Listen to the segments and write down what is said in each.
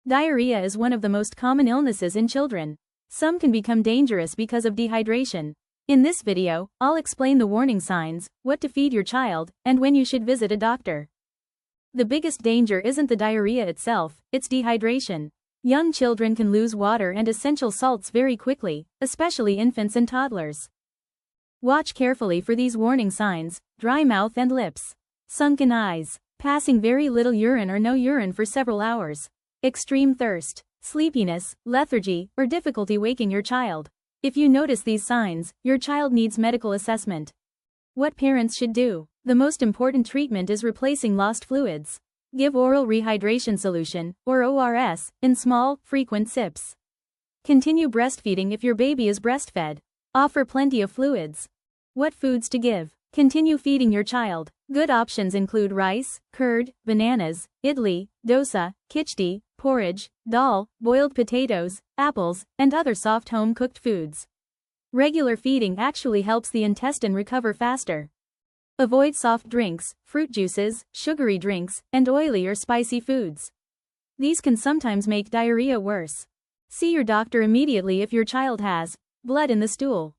Diarrhea is one of the most common illnesses in children. Some can become dangerous because of dehydration. In this video, I'll explain the warning signs, what to feed your child, and when you should visit a doctor. The biggest danger isn't the diarrhea itself, it's dehydration. Young children can lose water and essential salts very quickly, especially infants and toddlers. Watch carefully for these warning signs: dry mouth and lips, sunken eyes, passing very little urine or no urine for several hours, extreme thirst, sleepiness, lethargy, or difficulty waking your child. If you notice these signs, your child needs medical assessment. What parents should do. The most important treatment is replacing lost fluids. Give oral rehydration solution, or ORS, in small, frequent sips. Continue breastfeeding if your baby is breastfed. Offer plenty of fluids. What foods to give. Continue feeding your child. Good options include rice, curd, bananas, idli, dosa, khichdi, porridge, dal, boiled potatoes, apples, and other soft home-cooked foods. Regular feeding actually helps the intestine recover faster. Avoid soft drinks, fruit juices, sugary drinks, and oily or spicy foods. These can sometimes make diarrhea worse. See your doctor immediately if your child has blood in the stool,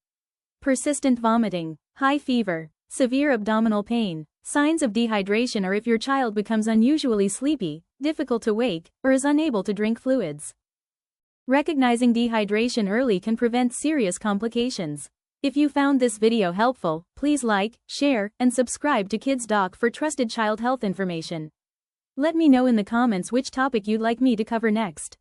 persistent vomiting, high fever, severe abdominal pain. Signs of dehydration are if your child becomes unusually sleepy, difficult to wake, or is unable to drink fluids. Recognizing dehydration early can prevent serious complications. If you found this video helpful, please like, share, and subscribe to Kids Doc for trusted child health information. Let me know in the comments which topic you'd like me to cover next.